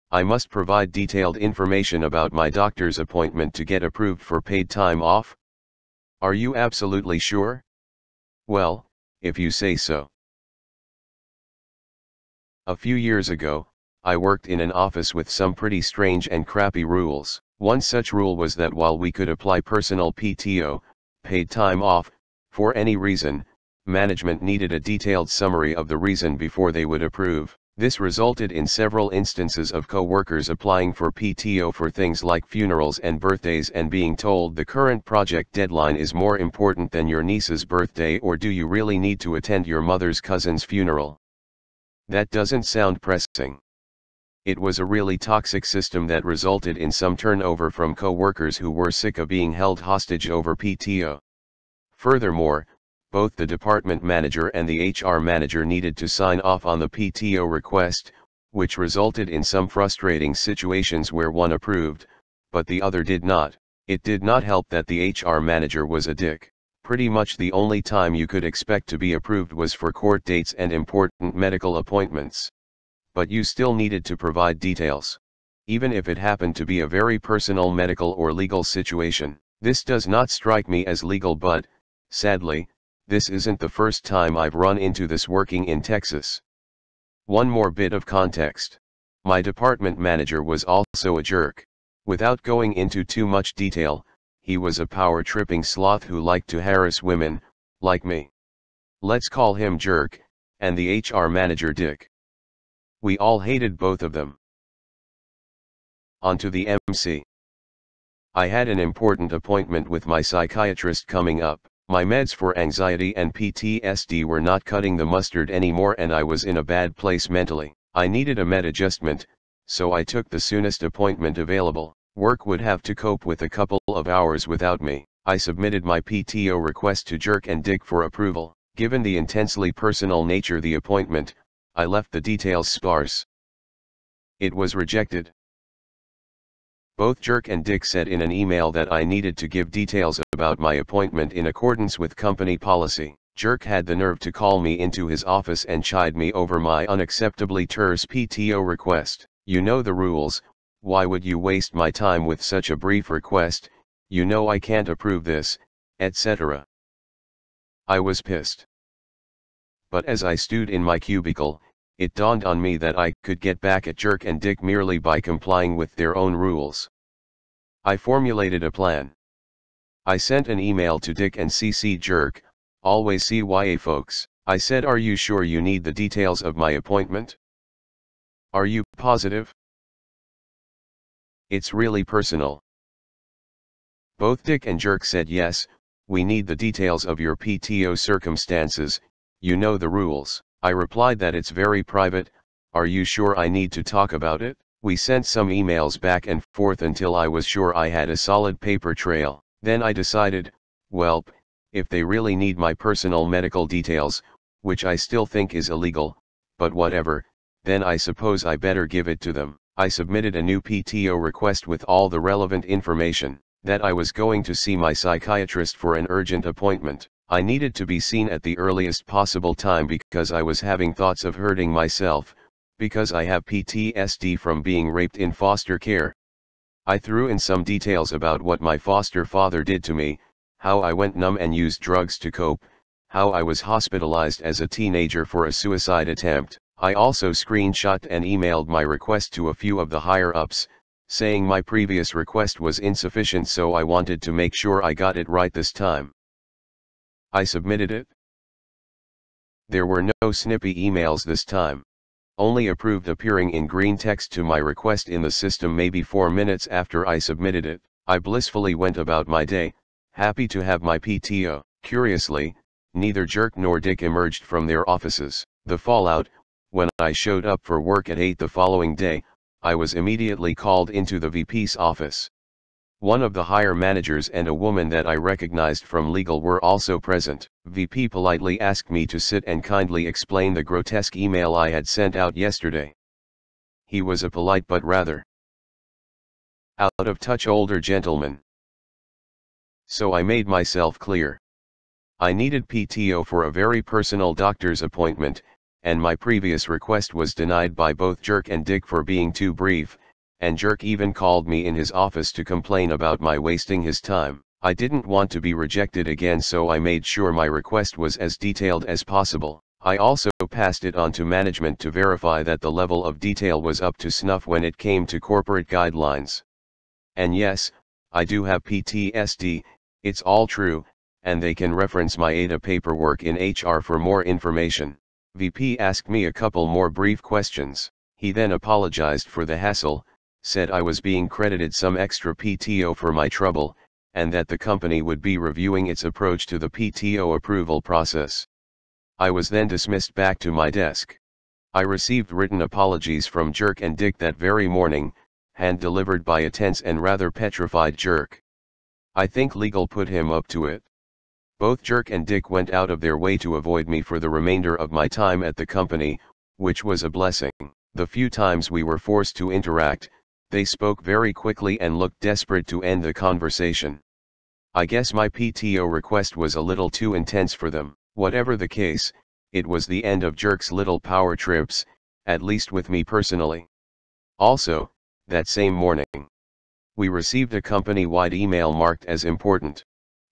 I must provide detailed information about my doctor's appointment to get approved for paid time off? Are you absolutely sure? Well, if you say so. A few years ago, I worked in an office with some pretty strange and crappy rules. One such rule was that while we could apply personal PTO, paid time off, for any reason, management needed a detailed summary of the reason before they would approve. This resulted in several instances of co-workers applying for PTO for things like funerals and birthdays and being told the current project deadline is more important than your niece's birthday, or do you really need to attend your mother's cousin's funeral? That doesn't sound pressing. It was a really toxic system that resulted in some turnover from co-workers who were sick of being held hostage over PTO. Furthermore, both the department manager and the HR manager needed to sign off on the PTO request, which resulted in some frustrating situations where one approved, but the other did not. It did not help that the HR manager was a dick. Pretty much the only time you could expect to be approved was for court dates and important medical appointments. But you still needed to provide details, even if it happened to be a very personal medical or legal situation. This does not strike me as legal, but, sadly, this isn't the first time I've run into this working in Texas. One more bit of context. My department manager was also a jerk. Without going into too much detail, he was a power-tripping sloth who liked to harass women, like me. Let's call him Jerk, and the HR manager Dick. We all hated both of them. On to the MC. I had an important appointment with my psychiatrist coming up. My meds for anxiety and PTSD were not cutting the mustard anymore, and I was in a bad place mentally. I needed a med adjustment, so I took the soonest appointment available. Work would have to cope with a couple of hours without me. I submitted my PTO request to Jerk and Dick for approval. Given the intensely personal nature of the appointment, I left the details sparse. It was rejected. Both Jerk and Dick said in an email that I needed to give details about my appointment in accordance with company policy. Jerk had the nerve to call me into his office and chide me over my unacceptably terse PTO request. You know the rules. Why would you waste my time with such a brief request? You know I can't approve this, etc. I was pissed. But as I stood in my cubicle, it dawned on me that I could get back at Jerk and Dick merely by complying with their own rules. I formulated a plan. I sent an email to Dick and CC Jerk, always CYA folks. I said, "Are you sure you need the details of my appointment? Are you positive? It's really personal." Both Dick and Jerk said, "Yes, we need the details of your PTO circumstances, you know the rules." I replied that it's very private. Are you sure I need to talk about it? We sent some emails back and forth until I was sure I had a solid paper trail. Then I decided, well, if they really need my personal medical details, which I still think is illegal, but whatever, then I suppose I better give it to them. I submitted a new PTO request with all the relevant information, that I was going to see my psychiatrist for an urgent appointment. I needed to be seen at the earliest possible time because I was having thoughts of hurting myself, because I have PTSD from being raped in foster care. I threw in some details about what my foster father did to me, how I went numb and used drugs to cope, how I was hospitalized as a teenager for a suicide attempt. I also screenshot and emailed my request to a few of the higher-ups, saying my previous request was insufficient, so I wanted to make sure I got it right this time. I submitted it. There were no snippy emails this time. Only approved appearing in green text to my request in the system maybe 4 minutes after I submitted it. I blissfully went about my day, happy to have my PTO. Curiously, neither Jerk nor Dick emerged from their offices. The fallout: when I showed up for work at 8 the following day, I was immediately called into the VP's office. One of the higher managers and a woman that I recognized from legal were also present. VP politely asked me to sit and kindly explain the grotesque email I had sent out yesterday. He was a polite but rather out of touch older gentleman. So I made myself clear. I needed PTO for a very personal doctor's appointment, and my previous request was denied by both Jerk and Dick for being too brief, and Jerk even called me in his office to complain about my wasting his time. I didn't want to be rejected again, so I made sure my request was as detailed as possible. I also passed it on to management to verify that the level of detail was up to snuff when it came to corporate guidelines. And yes, I do have PTSD, it's all true, and they can reference my ADA paperwork in HR for more information. VP asked me a couple more brief questions. He then apologized for the hassle, said I was being credited some extra PTO for my trouble, and that the company would be reviewing its approach to the PTO approval process. I was then dismissed back to my desk. I received written apologies from Jerk and Dick that very morning, hand-delivered by a tense and rather petrified Jerk. I think legal put him up to it. Both Jerk and Dick went out of their way to avoid me for the remainder of my time at the company, which was a blessing. The few times we were forced to interact, they spoke very quickly and looked desperate to end the conversation. I guess my PTO request was a little too intense for them. Whatever the case, it was the end of Jerk's little power trips, at least with me personally. Also, that same morning, we received a company-wide email marked as important.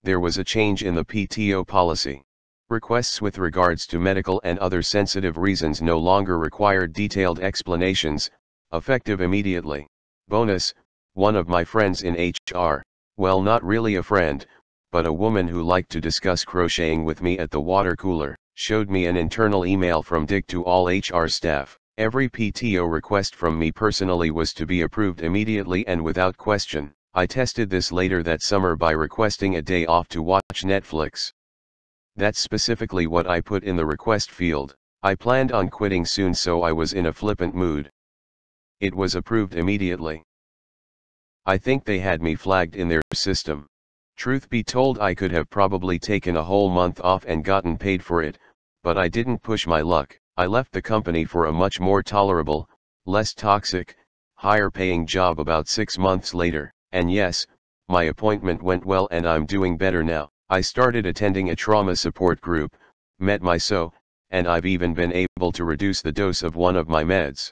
There was a change in the PTO policy. Requests with regards to medical and other sensitive reasons no longer required detailed explanations, effective immediately. Bonus, one of my friends in HR, well, not really a friend, but a woman who liked to discuss crocheting with me at the water cooler, showed me an internal email from Dick to all HR staff. Every PTO request from me personally was to be approved immediately and without question. I tested this later that summer by requesting a day off to watch Netflix. That's specifically what I put in the request field. I planned on quitting soon, so I was in a flippant mood. It was approved immediately. I think they had me flagged in their system. Truth be told, I could have probably taken a whole month off and gotten paid for it, but I didn't push my luck. I left the company for a much more tolerable, less toxic, higher paying job about 6 months later. And yes, my appointment went well and I'm doing better now. I started attending a trauma support group, met my SO, and I've even been able to reduce the dose of one of my meds.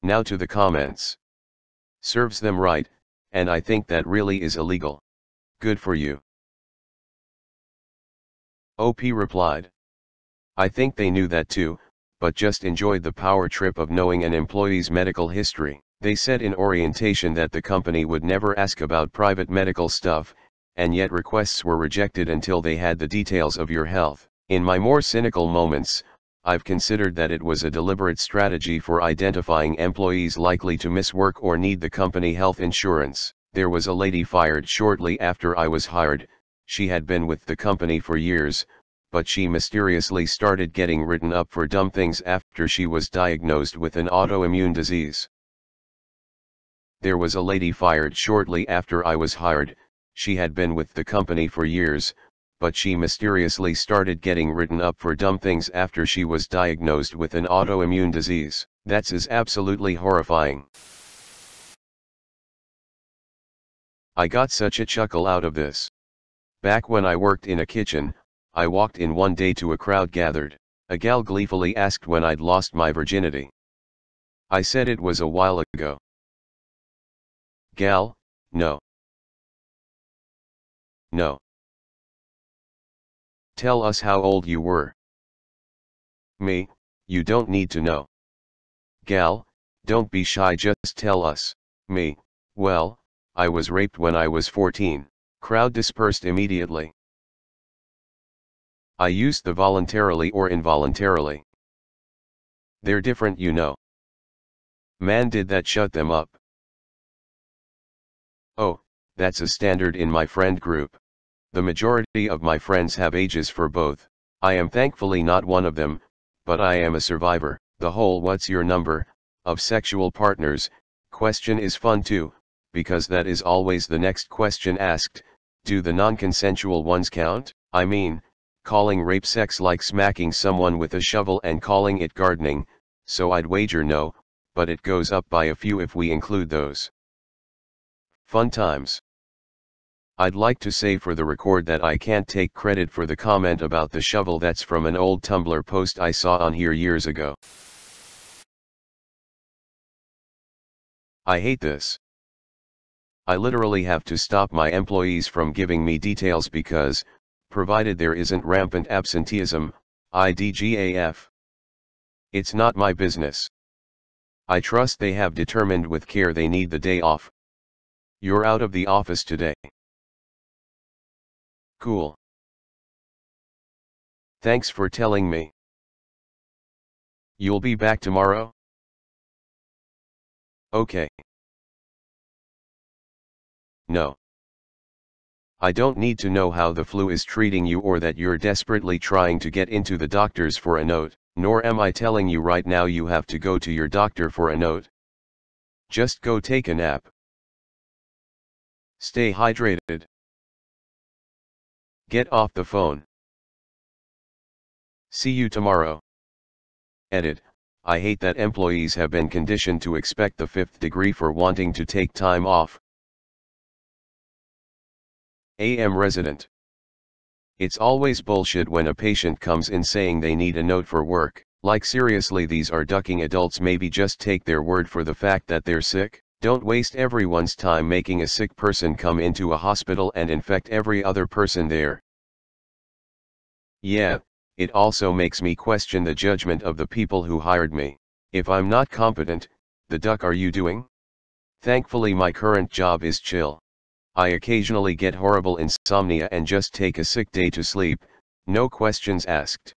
Now to the comments. Serves them right, and I think that really is illegal. Good for you. OP replied. I think they knew that too, but just enjoyed the power trip of knowing an employee's medical history. They said in orientation that the company would never ask about private medical stuff, and yet requests were rejected until they had the details of your health. In my more cynical moments, I've considered that it was a deliberate strategy for identifying employees likely to miss work or need the company health insurance. There was a lady fired shortly after I was hired. She had been with the company for years, but she mysteriously started getting written up for dumb things after she was diagnosed with an autoimmune disease. There was a lady fired shortly after I was hired. She had been with the company for years, but she mysteriously started getting written up for dumb things after she was diagnosed with an autoimmune disease. That's absolutely horrifying. I got such a chuckle out of this. Back when I worked in a kitchen, I walked in one day to a crowd gathered. A gal gleefully asked when I'd lost my virginity. I said it was a while ago. Gal, no. No. Tell us how old you were. Me, you don't need to know. Gal, don't be shy, just tell us. Me, well, I was raped when I was 14. Crowd dispersed immediately. I used the voluntarily or involuntarily. They're different, you know. Man, did that shut them up. Oh, that's a standard in my friend group. The majority of my friends have ages for both. I am thankfully not one of them, but I am a survivor. The whole "what's your number" of sexual partners question is fun too, because that is always the next question asked. Do the non-consensual ones count? I mean, calling rape sex like smacking someone with a shovel and calling it gardening, so I'd wager no, but it goes up by a few if we include those. Fun times. I'd like to say for the record that I can't take credit for the comment about the shovel. That's from an old Tumblr post I saw on here years ago. I hate this. I literally have to stop my employees from giving me details because, provided there isn't rampant absenteeism, IDGAF. It's not my business. I trust they have determined with care they need the day off. You're out of the office today. Cool. Thanks for telling me. You'll be back tomorrow? Okay. No. I don't need to know how the flu is treating you or that you're desperately trying to get into the doctors for a note, nor am I telling you right now you have to go to your doctor for a note. Just go take a nap. Stay hydrated. Get off the phone. See you tomorrow. Edit. I hate that employees have been conditioned to expect the fifth degree for wanting to take time off. AM resident. It's always bullshit when a patient comes in saying they need a note for work. Like seriously, these are ducking adults. Maybe just take their word for the fact that they're sick. Don't waste everyone's time making a sick person come into a hospital and infect every other person there. Yeah, it also makes me question the judgment of the people who hired me. If I'm not competent, the duck are you doing? Thankfully my current job is chill. I occasionally get horrible insomnia and just take a sick day to sleep, no questions asked.